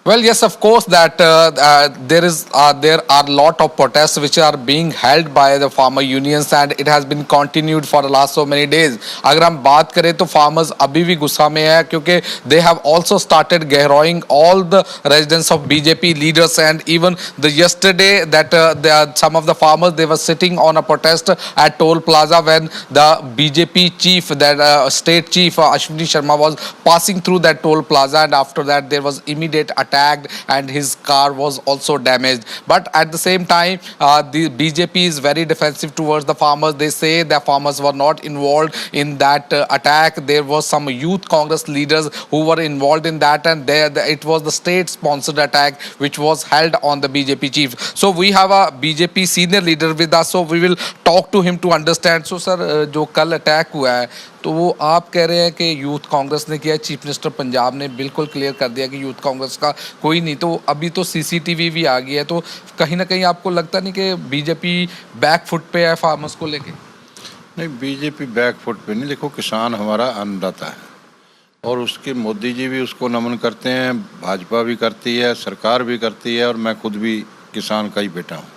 Well, yes, of course that there are lot of protests which are being held by the farmer unions and it has been continued for the last so many days. अगर हम बात करें तो farmers अभी भी गुस्सा में है क्योंकि they have also started garroting all the residents of BJP leaders and even the yesterday that some of the farmers they were sitting on a protest at Toll Plaza when the BJP chief that state chief Ashwini Sharma was passing through that Toll Plaza and after that there was immediate attacked and his car was also damaged. But at the same time, the BJP is very defensive towards the farmers. They say the farmers were not involved in that attack. There was some youth Congress leaders who were involved in that, and it was the state-sponsored attack which was held on the BJP chief. So we have a BJP senior leader with us, so we will talk to him to understand. So sir, जो कल attack हुआ है तो वो आप कह रहे हैं कि यूथ कांग्रेस ने किया, चीफ मिनिस्टर पंजाब ने बिल्कुल क्लियर कर दिया कि यूथ कांग्रेस का कोई नहीं, तो अभी तो सीसीटीवी भी आ गई है, तो कहीं ना कहीं आपको लगता नहीं कि बीजेपी बैक फुट पे है फार्मर्स को लेके? नहीं, बीजेपी बैक फुट पे नहीं। देखो, किसान हमारा अन्नदाता है और उसके मोदी जी भी उसको नमन करते हैं, भाजपा भी करती है, सरकार भी करती है और मैं खुद भी किसान का ही बेटा हूँ।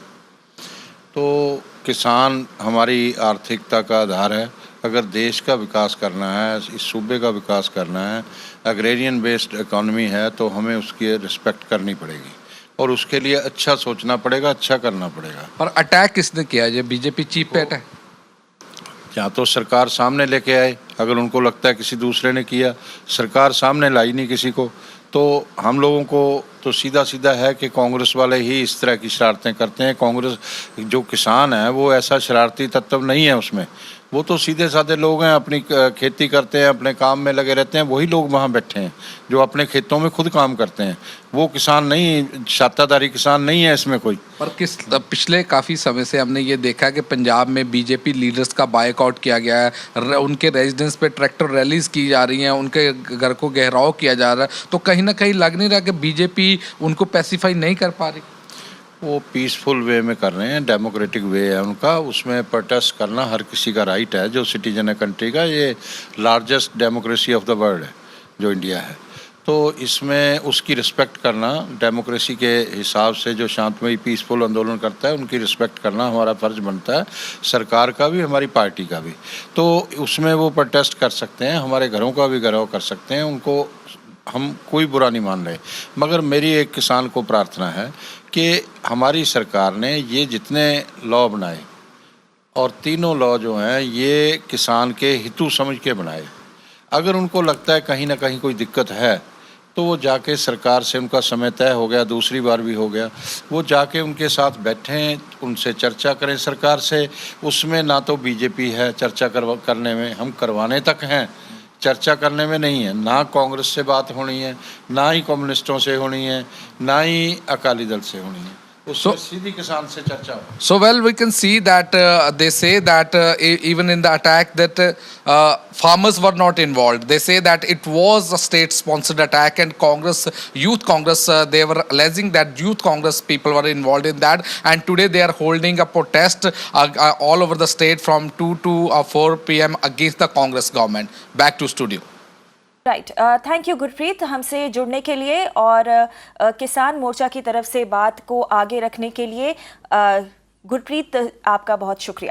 तो किसान हमारी आर्थिकता का आधार है। अगर देश का विकास करना है, इस सूबे का विकास करना है, एग्रेरियन बेस्ड इकॉनमी है, तो हमें उसकी रिस्पेक्ट करनी पड़ेगी और उसके लिए अच्छा सोचना पड़ेगा, अच्छा करना पड़ेगा। और अटैक किसने किया? जो बीजेपी चीफ पे अटैक या तो सरकार सामने लेके आए, अगर उनको लगता है किसी दूसरे ने किया, सरकार सामने लाई नहीं किसी को, तो हम लोगों को तो सीधा सीधा है कि कांग्रेस वाले ही इस तरह की शरारतें करते हैं। कांग्रेस जो किसान है वो ऐसा शरारती तत्व नहीं है उसमें, वो तो सीधे साधे लोग हैं, अपनी खेती करते हैं, अपने काम में लगे रहते हैं। वही लोग वहाँ बैठे हैं जो अपने खेतों में खुद काम करते हैं। वो किसान नहीं, शातादारी किसान नहीं है इसमें कोई। पर पिछले काफ़ी समय से हमने ये देखा कि पंजाब में बीजेपी लीडर्स का बायकॉट किया गया है, उनके रेजिडेंस पे ट्रैक्टर रैलीज की जा रही हैं, उनके घर को घेराव किया जा रहा है, तो कहीं ना कहीं लग नहीं रहा कि बीजेपी उनको पैसिफाई नहीं कर पा रही? वो पीसफुल वे में कर रहे हैं, डेमोक्रेटिक वे है उनका, उसमें प्रोटेस्ट करना हर किसी का राइट है जो सिटीजन है कंट्री का। ये largest democracy of the world है जो इंडिया है, तो इसमें उसकी रिस्पेक्ट करना, डेमोक्रेसी के हिसाब से जो शांतमयी पीसफुल आंदोलन करता है उनकी रिस्पेक्ट करना हमारा फ़र्ज़ बनता है, सरकार का भी, हमारी पार्टी का भी। तो उसमें वो प्रोटेस्ट कर सकते हैं, हमारे घरों का भी घेराव कर सकते हैं, उनको हम कोई बुरा नहीं मान रहे। मगर मेरी एक किसान को प्रार्थना है कि हमारी सरकार ने ये जितने लॉ बनाए और तीनों लॉ जो हैं ये किसान के हितू समझ के बनाए। अगर उनको लगता है कहीं ना कहीं कोई दिक्कत है तो वो जाके सरकार से, उनका समय तय हो गया, दूसरी बार भी हो गया, वो जाके उनके साथ बैठें, उनसे चर्चा करें सरकार से। उसमें ना तो बीजेपी है चर्चा करने में, हम करवाने तक हैं, चर्चा करने में नहीं है। ना कांग्रेस से बात होनी है, ना ही कम्युनिस्टों से होनी है, ना ही अकाली दल से होनी है, उसमें सीधी किसान से चर्चा हो। So well, we can see that they say that even in the attack that farmers were not involved. They say that it was a state-sponsored attack and Congress, Youth Congress, they were alleging that Youth Congress people were involved in that. And today they are holding a protest all over the state from 2 to 4 p.m. against the Congress government. Back to studio. Right, thank you Gurpreet हमसे जुड़ने के लिए और किसान मोर्चा की तरफ से बात को आगे रखने के लिए। गुरप्रीत, आपका बहुत शुक्रिया।